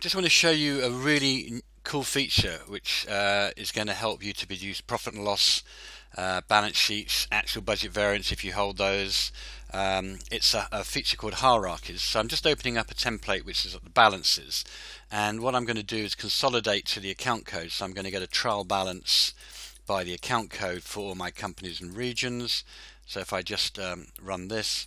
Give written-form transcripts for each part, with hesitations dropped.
Just want to show you a really cool feature which is going to help you to produce profit and loss, balance sheets, actual budget variance if you hold those. It's a feature called hierarchies. So I'm just opening up a template which is at the balances, and what I'm going to do is consolidate to the account code. So I'm going to get a trial balance by the account code for all my companies and regions. So if I just run this,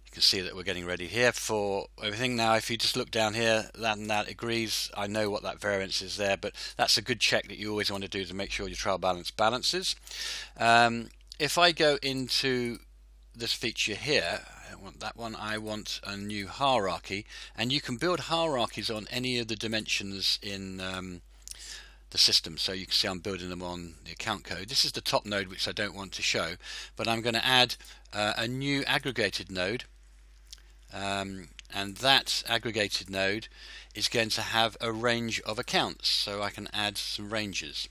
you can see that we're getting ready here for everything. Now if you just look down here, that and that agrees. I know what that variance is there, but that's a good check that you always want to do to make sure your trial balance balances. If I go into this feature here, I don't want that one, I want a new hierarchy, and you can build hierarchies on any of the dimensions in the system. So you can see I'm building them on the account code. This is the top node, which I don't want to show, but I'm going to add a new aggregated node, and that aggregated node is going to have a range of accounts, so I can add some ranges.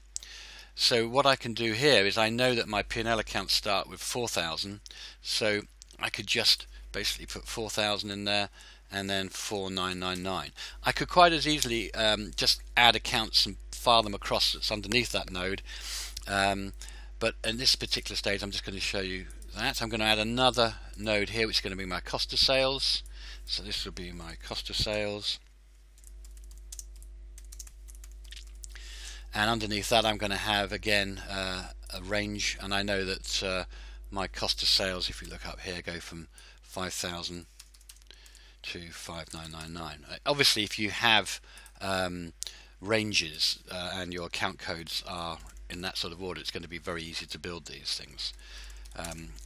So what I can do here is I know that my P&L accounts start with 4,000, so I could just basically put 4,000 in there and then 4,999. I could quite as easily just add accounts and file them across that's underneath that node, but in this particular stage I'm just going to show you that. I'm going to add another node here which is going to be my cost of sales. So this will be my cost of sales, and underneath that I'm going to have again a range, and I know that my cost of sales, if you look up here, go from 5,000 to 5,999. Obviously if you have ranges and your account codes are in that sort of order, it's going to be very easy to build these things.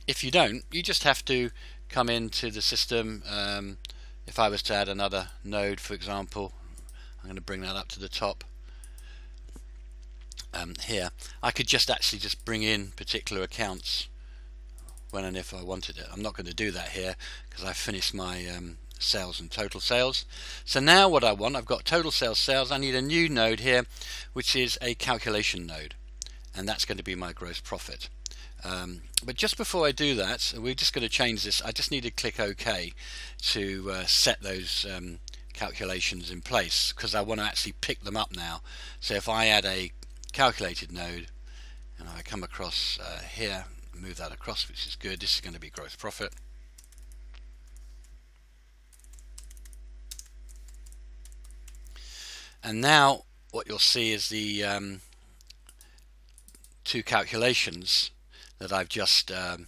If you don't, you just have to come into the system. If I was to add another node, for example, I'm going to bring that up to the top. Here I could just actually just bring in particular accounts when and if I wanted it. I'm not going to do that here because I've finished my sales and total sales. So now what I want, I've got total sales. I need a new node here which is a calculation node, and that's going to be my gross profit. But just before I do that, we're just going to change this. I just need to click OK to set those calculations in place, because I want to actually pick them up now. So if I add a calculated node and I come across here, move that across, which is good. This is going to be gross profit. And now what you'll see is the two calculations that I've just done.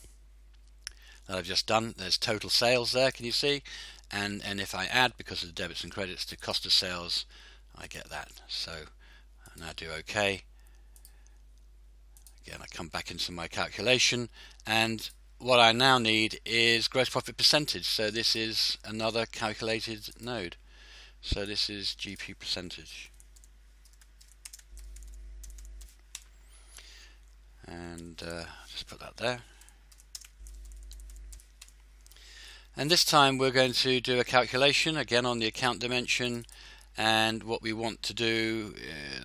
There's total sales there, can you see? And if I add, because of the debits and credits, to cost of sales, I get that. So I now do OK. Again, I come back into my calculation, and what I now need is gross profit percentage. So this is another calculated node. So this is GP percentage. And just put that there. And this time we're going to do a calculation again on the account dimension, and what we want to do,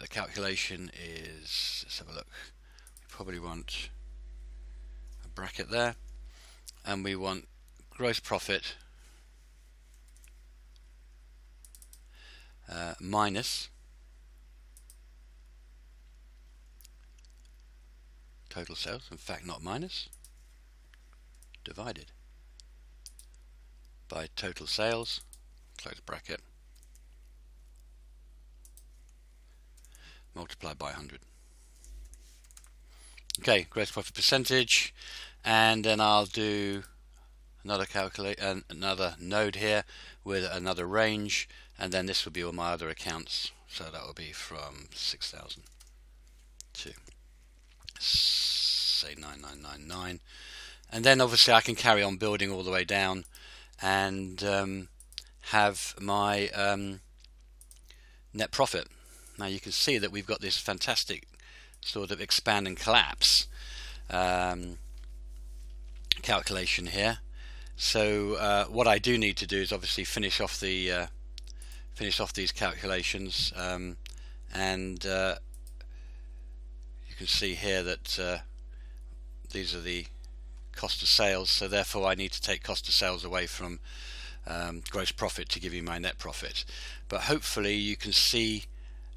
the calculation is, let's have a look, we probably want a bracket there, and we want gross profit minus total sales, in fact not minus, divided by total sales, close bracket, multiplied by 100. Okay, gross profit percentage, and then I'll do another another node here with another range, and then this will be all my other accounts. So that will be from 6,000 to say 9,999, and then obviously I can carry on building all the way down and have my net profit. Now you can see that we've got this fantastic sort of expand and collapse calculation here. So what I do need to do is obviously finish off these calculations, and you can see here that these are the cost of sales, so therefore I need to take cost of sales away from gross profit to give you my net profit. But hopefully you can see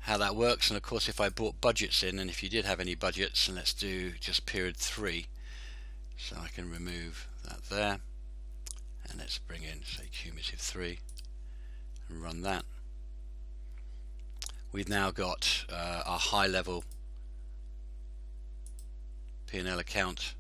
how that works. And of course, if I brought budgets in, and if you did have any budgets, and let's do just period 3, so I can remove that there, and let's bring in, say, cumulative 3 and run that. We've now got our high level P&L account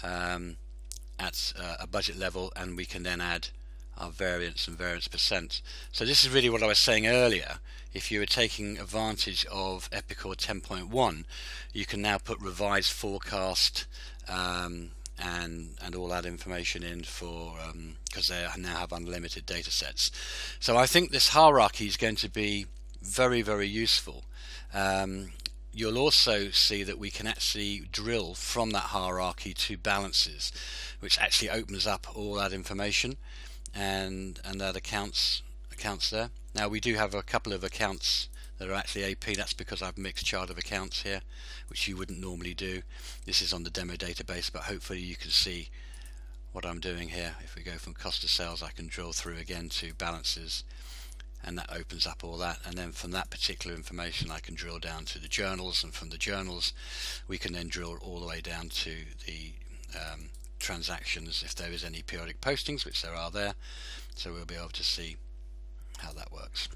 at a budget level, and we can then add our variance and variance percent. So this is really what I was saying earlier. If you were taking advantage of Epicor 10.1, you can now put revised forecast and all that information in for because they now have unlimited data sets. So I think this hierarchy is going to be very, very useful. You'll also see that we can actually drill from that hierarchy to balances, which actually opens up all that information and that accounts there. Now we do have a couple of accounts that are actually AP. That's because I've mixed chart of accounts here, which you wouldn't normally do. This is on the demo database, but hopefully you can see what I'm doing here. If we go from cost of sales, I can drill through again to balances, and that opens up all that, and then from that particular information I can drill down to the journals, and from the journals we can then drill all the way down to the transactions if there is any periodic postings, which there are there, so we'll be able to see how that works.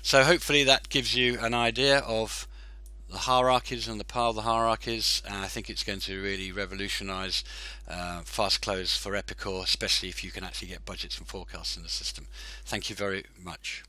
So hopefully that gives you an idea of the hierarchies and the power of the hierarchies, and I think it's going to really revolutionize FastClose for Epicor, especially if you can actually get budgets and forecasts in the system. Thank you very much.